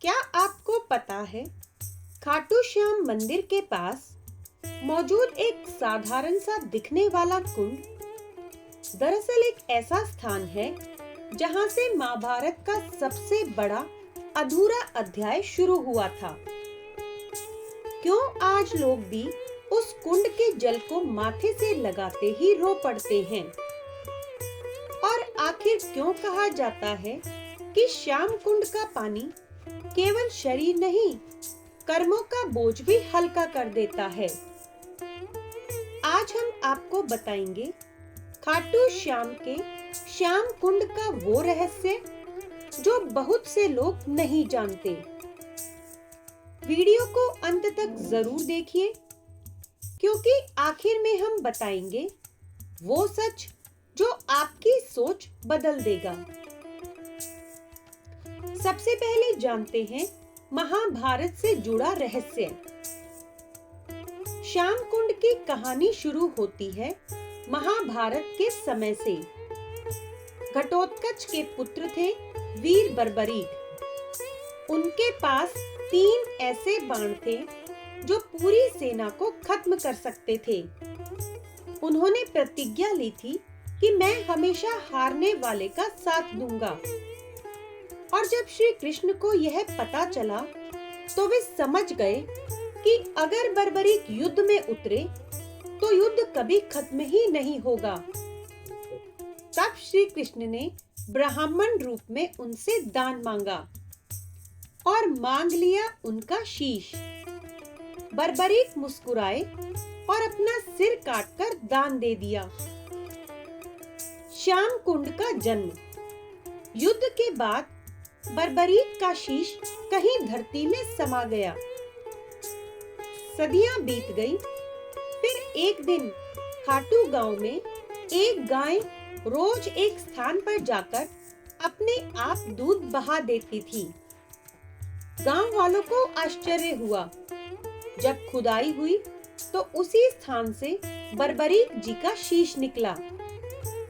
क्या आपको पता है खाटू श्याम मंदिर के पास मौजूद एक साधारण सा दिखने वाला कुंड दरअसल एक ऐसा स्थान है जहां से महाभारत का सबसे बड़ा अधूरा अध्याय शुरू हुआ था। क्यों आज लोग भी उस कुंड के जल को माथे से लगाते ही रो पड़ते हैं? और आखिर क्यों कहा जाता है कि श्याम कुंड का पानी केवल शरीर नहीं, कर्मों का बोझ भी हल्का कर देता है? आज हम आपको बताएंगे खाटू श्याम के श्याम कुंड का वो रहस्य जो बहुत से लोग नहीं जानते। वीडियो को अंत तक जरूर देखिए, क्योंकि आखिर में हम बताएंगे वो सच जो आपकी सोच बदल देगा। सबसे पहले जानते हैं महाभारत से जुड़ा रहस्य। श्याम कुंड की कहानी शुरू होती है महाभारत के समय से। घटोत्कच के पुत्र थे वीर बर्बरीक। उनके पास 3 ऐसे बाण थे जो पूरी सेना को खत्म कर सकते थे। उन्होंने प्रतिज्ञा ली थी कि मैं हमेशा हारने वाले का साथ दूंगा। और जब श्री कृष्ण को यह पता चला तो वे समझ गए कि अगर बर्बरीक युद्ध में उतरे तो युद्ध कभी खत्म ही नहीं होगा। तब श्री कृष्ण ने ब्राह्मण रूप में उनसे दान मांगा और मांग लिया उनका शीश। बर्बरीक मुस्कुराए और अपना सिर काटकर दान दे दिया। श्याम कुंड का जन्म। युद्ध के बाद बर्बरीक का शीश कहीं धरती में समा गया। सदियां बीत गई। फिर एक दिन खाटू गांव में एक गाय रोज एक स्थान पर जाकर अपने आप दूध बहा देती थी। गांव वालों को आश्चर्य हुआ। जब खुदाई हुई तो उसी स्थान से बर्बरीक जी का शीश निकला।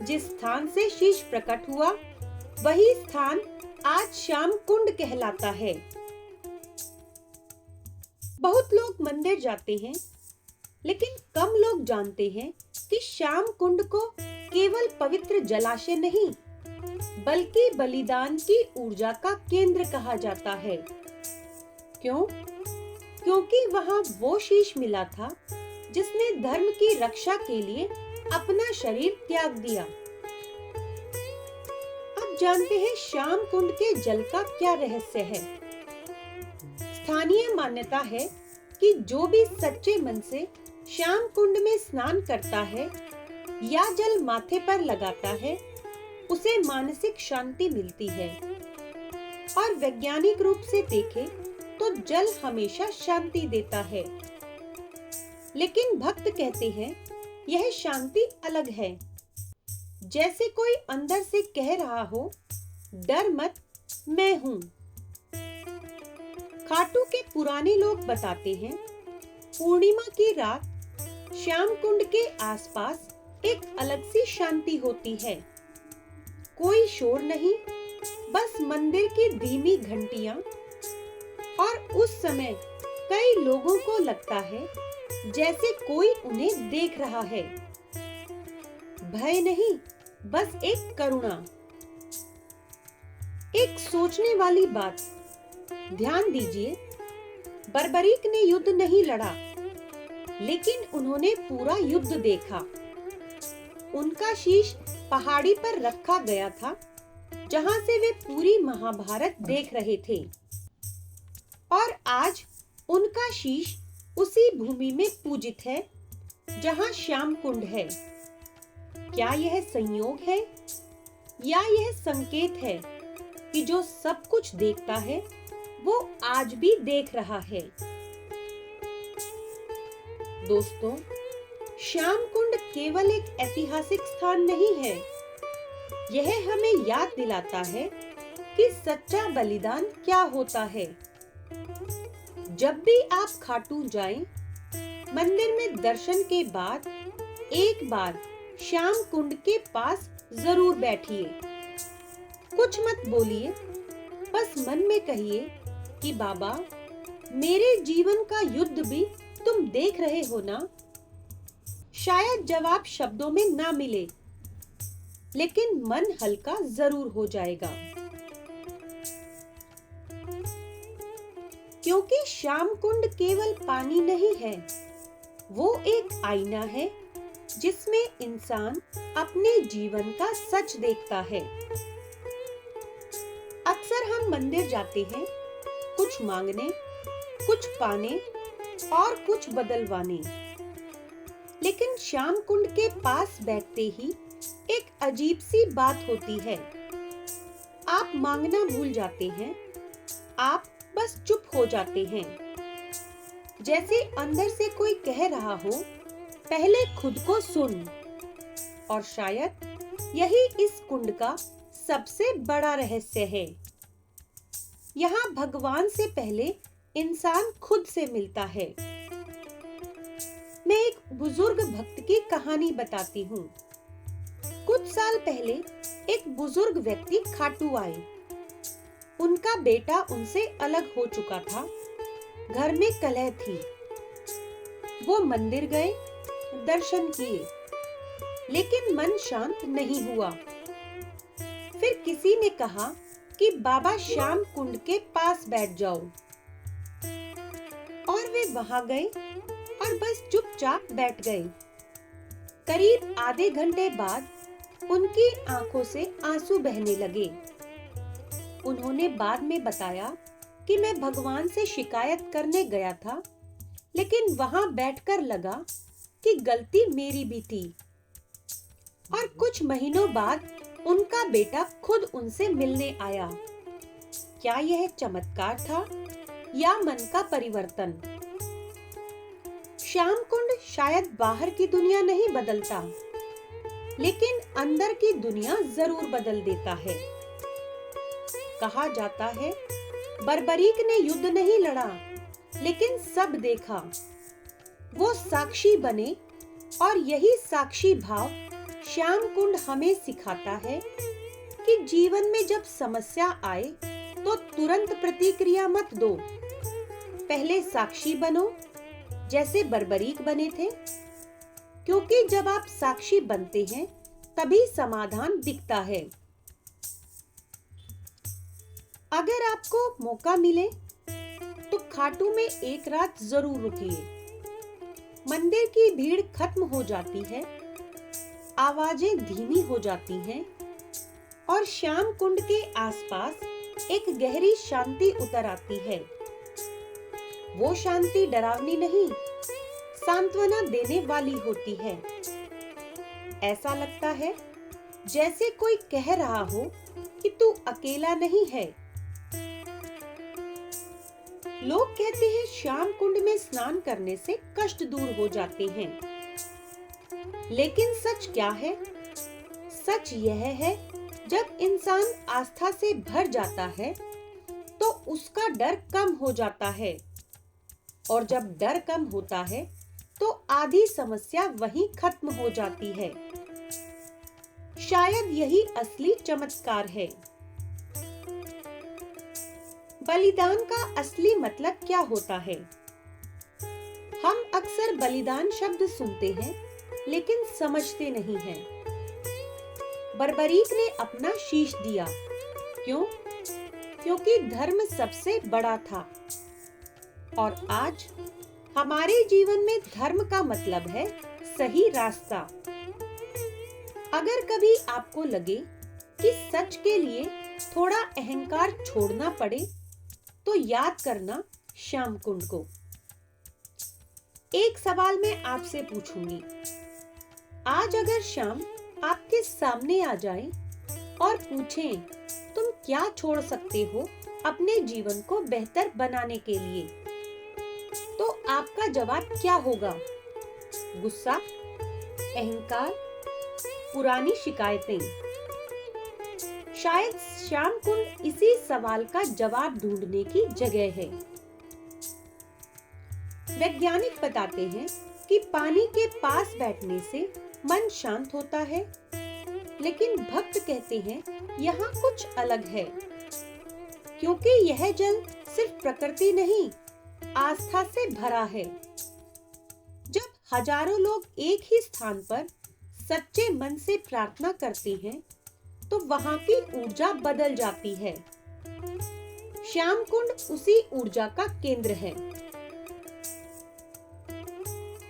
जिस स्थान से शीश प्रकट हुआ वही स्थान आज श्याम कुंड कहलाता है। बहुत लोग मंदिर जाते हैं, लेकिन कम लोग जानते हैं कि श्याम कुंड को केवल पवित्र जलाशय नहीं, बल्कि बलिदान की ऊर्जा का केंद्र कहा जाता है। क्यों? क्योंकि वहां वो शीश मिला था जिसने धर्म की रक्षा के लिए अपना शरीर त्याग दिया। जानते हैं श्याम कुंड के जल का क्या रहस्य है। स्थानीय मान्यता है कि जो भी सच्चे मन से श्याम कुंड में स्नान करता है या जल माथे पर लगाता है, उसे मानसिक शांति मिलती है। और वैज्ञानिक रूप से देखें तो जल हमेशा शांति देता है। लेकिन भक्त कहते हैं यह शांति अलग है, जैसे कोई अंदर से कह रहा हो, डर मत, मैं हूं। खाटू के पुराने लोग बताते हैं पूर्णिमा की रात श्याम कुंड के आसपास एक अलग सी शांति होती है। कोई शोर नहीं, बस मंदिर की धीमी घंटियां। और उस समय कई लोगों को लगता है जैसे कोई उन्हें देख रहा है। भय नहीं, बस एक करुणा। एक सोचने वाली बात, ध्यान दीजिए, बर्बरीक ने युद्ध नहीं लड़ा, लेकिन उन्होंने पूरा युद्ध देखा। उनका शीश पहाड़ी पर रखा गया था, जहां से वे पूरी महाभारत देख रहे थे। और आज उनका शीश उसी भूमि में पूजित है जहां श्याम कुंड है। क्या यह संयोग है या यह संकेत है कि जो सब कुछ देखता है वो आज भी देख रहा है? दोस्तों, श्याम कुंड केवल एक ऐतिहासिक स्थान नहीं है। यह हमें याद दिलाता है कि सच्चा बलिदान क्या होता है। जब भी आप खाटू जाएं, मंदिर में दर्शन के बाद एक बार श्याम कुंड के पास जरूर बैठिए। कुछ मत बोलिए, बस मन में कहिए, कि बाबा, मेरे जीवन का युद्ध भी तुम देख रहे हो ना? शायद जवाब शब्दों में ना मिले, लेकिन मन हल्का जरूर हो जाएगा। क्योंकि श्याम कुंड केवल पानी नहीं है, वो एक आईना है जिसमें इंसान अपने जीवन का सच देखता है। अक्सर हम मंदिर जाते हैं, कुछ मांगने, कुछ पाने और कुछ बदलवाने, लेकिन श्याम कुंड के पास बैठते ही एक अजीब सी बात होती है। आप मांगना भूल जाते हैं, आप बस चुप हो जाते हैं, जैसे अंदर से कोई कह रहा हो, पहले खुद को सुन। और शायद यही इस कुंड का सबसे बड़ा रहस्य है। यहाँ भगवान से पहले इंसान खुद से मिलता है। मैं एक बुजुर्ग भक्त की कहानी बताती हूँ। कुछ साल पहले एक बुजुर्ग व्यक्ति खाटू आए। उनका बेटा उनसे अलग हो चुका था, घर में कलह थी। वो मंदिर गए, दर्शन किए, लेकिन मन शांत नहीं हुआ। फिर किसी ने कहा कि बाबा श्याम कुंड के पास बैठ जाओ, और वे वहां गए और बस चुपचाप बैठ गए। करीब आधे घंटे बाद उनकी आंखों से आंसू बहने लगे। उन्होंने बाद में बताया कि मैं भगवान से शिकायत करने गया था, लेकिन वहां बैठकर लगा कि गलती मेरी भी थी। और कुछ महीनों बाद उनका बेटा खुद उनसे मिलने आया। क्या यह चमत्कार था या मन का परिवर्तन? श्याम कुंड शायद बाहर की दुनिया नहीं बदलता, लेकिन अंदर की दुनिया जरूर बदल देता है। कहा जाता है, बर्बरीक ने युद्ध नहीं लड़ा, लेकिन सब देखा। वो साक्षी बने, और यही साक्षी भाव श्याम कुंड हमें सिखाता है कि जीवन में जब समस्या आए तो तुरंत प्रतिक्रिया मत दो। पहले साक्षी बनो, जैसे बर्बरीक बने थे, क्योंकि जब आप साक्षी बनते हैं तभी समाधान दिखता है। अगर आपको मौका मिले तो खाटू में एक रात जरूर रुकिए। मंदिर की भीड़ खत्म हो जाती है, आवाजें धीमी हो जाती हैं, और श्याम कुंड के आसपास एक गहरी शांति उतर आती है। वो शांति डरावनी नहीं, सांत्वना देने वाली होती है। ऐसा लगता है जैसे कोई कह रहा हो कि तू अकेला नहीं है। लोग कहते हैं श्याम कुंड में स्नान करने से कष्ट दूर हो जाते हैं, लेकिन सच क्या है? सच यह है, जब इंसान आस्था से भर जाता है तो उसका डर कम हो जाता है, और जब डर कम होता है तो आधी समस्या वहीं खत्म हो जाती है। शायद यही असली चमत्कार है। बलिदान का असली मतलब क्या होता है? हम अक्सर बलिदान शब्द सुनते हैं, लेकिन समझते नहीं हैं। बर्बरीक ने अपना शीश दिया। क्यों? क्योंकि धर्म सबसे बड़ा था। और आज हमारे जीवन में धर्म का मतलब है सही रास्ता। अगर कभी आपको लगे कि सच के लिए थोड़ा अहंकार छोड़ना पड़े, तो याद करना श्याम कुंड को। एक सवाल मैं आपसे पूछूंगी। आज अगर श्याम आपके सामने आ जाए और पूछें, तुम क्या छोड़ सकते हो अपने जीवन को बेहतर बनाने के लिए, तो आपका जवाब क्या होगा? गुस्सा, अहंकार, पुरानी शिकायतें? शायद श्याम कुंड इसी सवाल का जवाब ढूंढने की जगह है। वैज्ञानिक बताते हैं कि पानी के पास बैठने से मन शांत होता है, लेकिन भक्त कहते हैं यहाँ कुछ अलग है, क्योंकि यह जल सिर्फ प्रकृति नहीं, आस्था से भरा है। जब हजारों लोग एक ही स्थान पर सच्चे मन से प्रार्थना करते हैं, तो वहां की ऊर्जा बदल जाती है। श्याम कुंड उसी ऊर्जा का केंद्र है।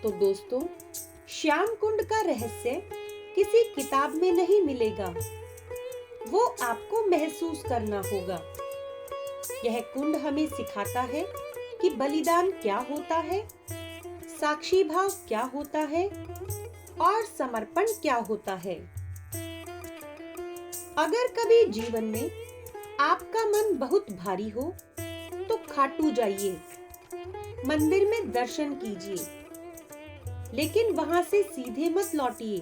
तो दोस्तों, श्याम कुंड का रहस्य किसी किताब में नहीं मिलेगा, वो आपको महसूस करना होगा। यह कुंड हमें सिखाता है कि बलिदान क्या होता है, साक्षी भाव क्या होता है और समर्पण क्या होता है। अगर कभी जीवन में आपका मन बहुत भारी हो, तो खाटू जाइए, मंदिर में दर्शन कीजिए, लेकिन वहां से सीधे मत लौटिए।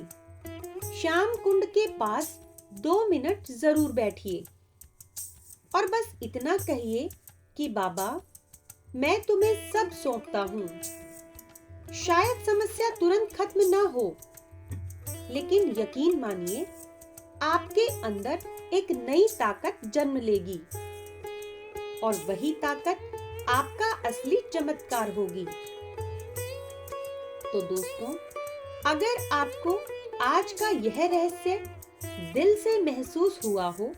श्याम कुंड के पास 2 मिनट जरूर बैठिए और बस इतना कहिए कि बाबा, मैं तुम्हें सब सौंपता हूँ। शायद समस्या तुरंत खत्म ना हो, लेकिन यकीन मानिए, आपके अंदर एक नई ताकत जन्म लेगी और वही ताकत आपका असली चमत्कार होगी। तो दोस्तों, अगर आपको आज का यह रहस्य दिल से महसूस हुआ हो,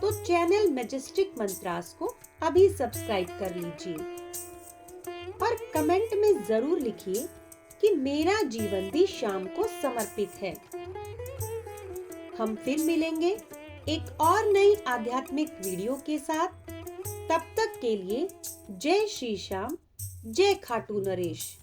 तो चैनल मैजेस्टिक मंत्रास को अभी सब्सक्राइब कर लीजिए और कमेंट में जरूर लिखिए कि मेरा जीवन भी श्याम को समर्पित है। हम फिर मिलेंगे एक और नई आध्यात्मिक वीडियो के साथ। तब तक के लिए जय श्री श्याम, जय खाटू नरेश।